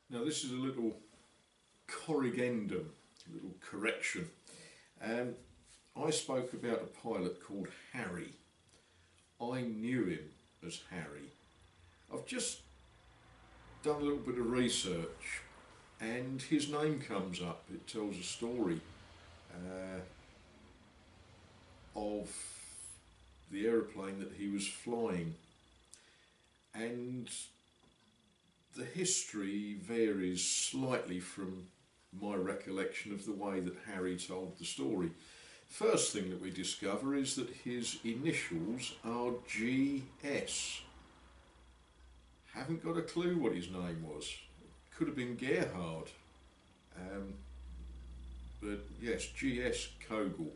Now this is a little corrigendum, a little correction. I spoke about a pilot called Harry. I knew him as Harry. I've just done a little bit of research and his name comes up. It tells a story of the aeroplane that he was flying, and the history varies slightly from my recollection of the way that Harry told the story. First thing that we discover is that his initials are GS. Haven't got a clue what his name was. Could have been Gerhard. But yes, GS Kogel.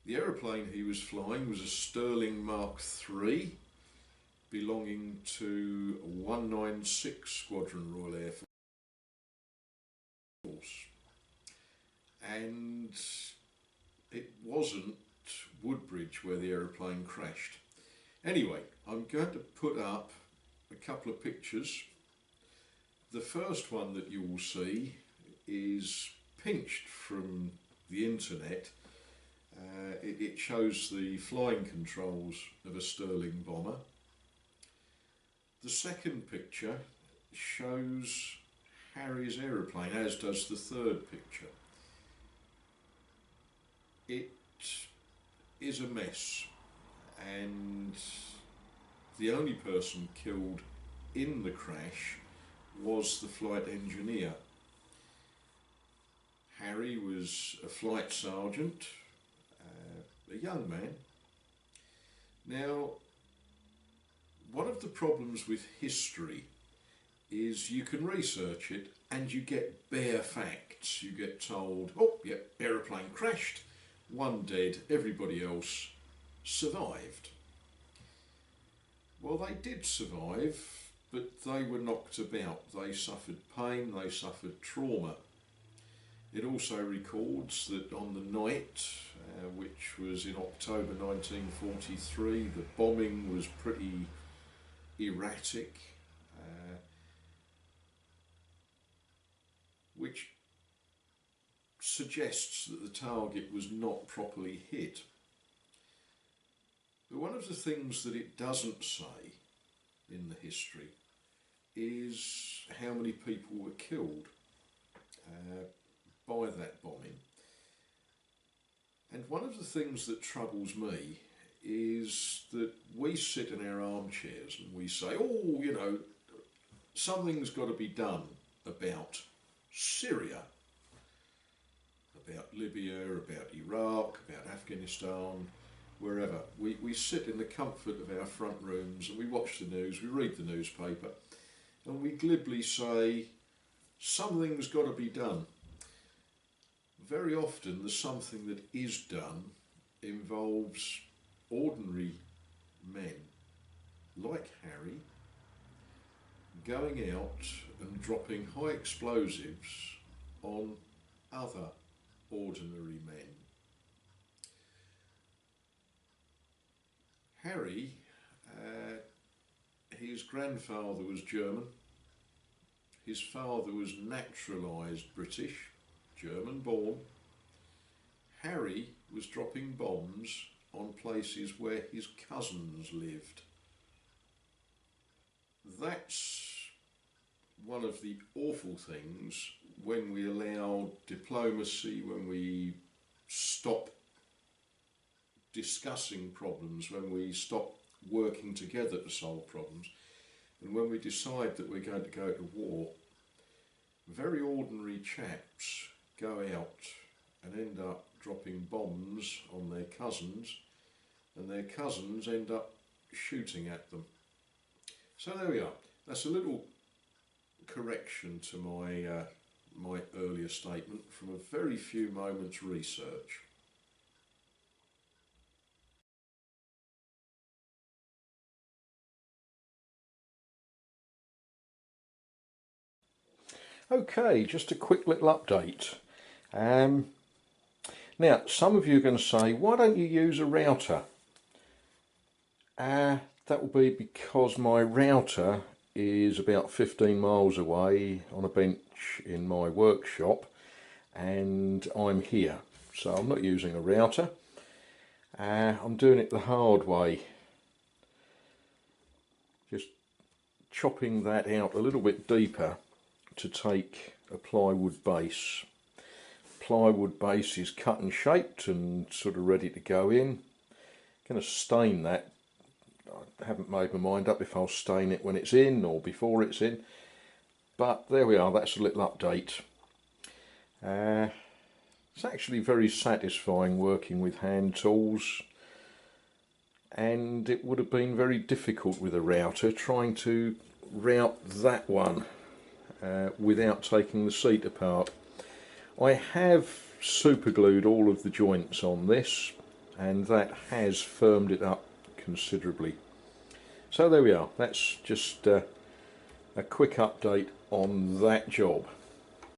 The aeroplane he was flying was a Sterling Mark III belonging to 196 Squadron Royal Air Force. And it wasn't Woodbridge where the aeroplane crashed. Anyway, I'm going to put up a couple of pictures. The first one that you will see is pinched from the internet. It shows the flying controls of a Sterling bomber. The second picture shows Harry's aeroplane, as does the third picture. It is a mess, and the only person killed in the crash was the flight engineer. Harry was a flight sergeant, a young man. Now, one of the problems with history is you can research it and you get bare facts. You get told, oh, yeah, aeroplane crashed, one dead, everybody else survived. Well, they did survive, but they were knocked about. They suffered pain, they suffered trauma. It also records that on the night, which was in October 1943, the bombing was pretty erratic, which suggests that the target was not properly hit. But one of the things that it doesn't say in the history is how many people were killed by that bombing. And one of the things that troubles me is that we sit in our armchairs and we say, oh, you know, something's got to be done about Syria, about Libya, about Iraq, about Afghanistan, wherever. We sit in the comfort of our front rooms and we watch the news, we read the newspaper, and we glibly say, something's got to be done. Very often the something that is done involves ordinary men, like Harry, going out and dropping high explosives on other ordinary men. Harry, his grandfather was German, his father was naturalised British, German born. Harry was dropping bombs on places where his cousins lived. That's one of the awful things when we allow diplomacy, when we stop discussing problems, when we stop working together to solve problems, and when we decide that we're going to go to war. Very ordinary chaps go out and end up dropping bombs on their cousins, and their cousins end up shooting at them. So there we are. That's a little correction to my earlier statement from a very few moments research. Okay, just a quick little update. Now, some of you are going to say, why don't you use a router? That will be because my router is about 15 miles away on a bench in my workshop, and I'm here, so I'm not using a router. I'm doing it the hard way, just chopping that out a little bit deeper to take a plywood base. Plywood base is cut and shaped and sort of ready to go in. Going to stain that. I haven't made my mind up if I'll stain it when it's in or before it's in, but there we are, that's a little update. It's actually very satisfying working with hand tools, and it would have been very difficult with a router trying to route that one without taking the seat apart. I have super glued all of the joints on this, and that has firmed it up considerably. So there we are, that's just a quick update on that job.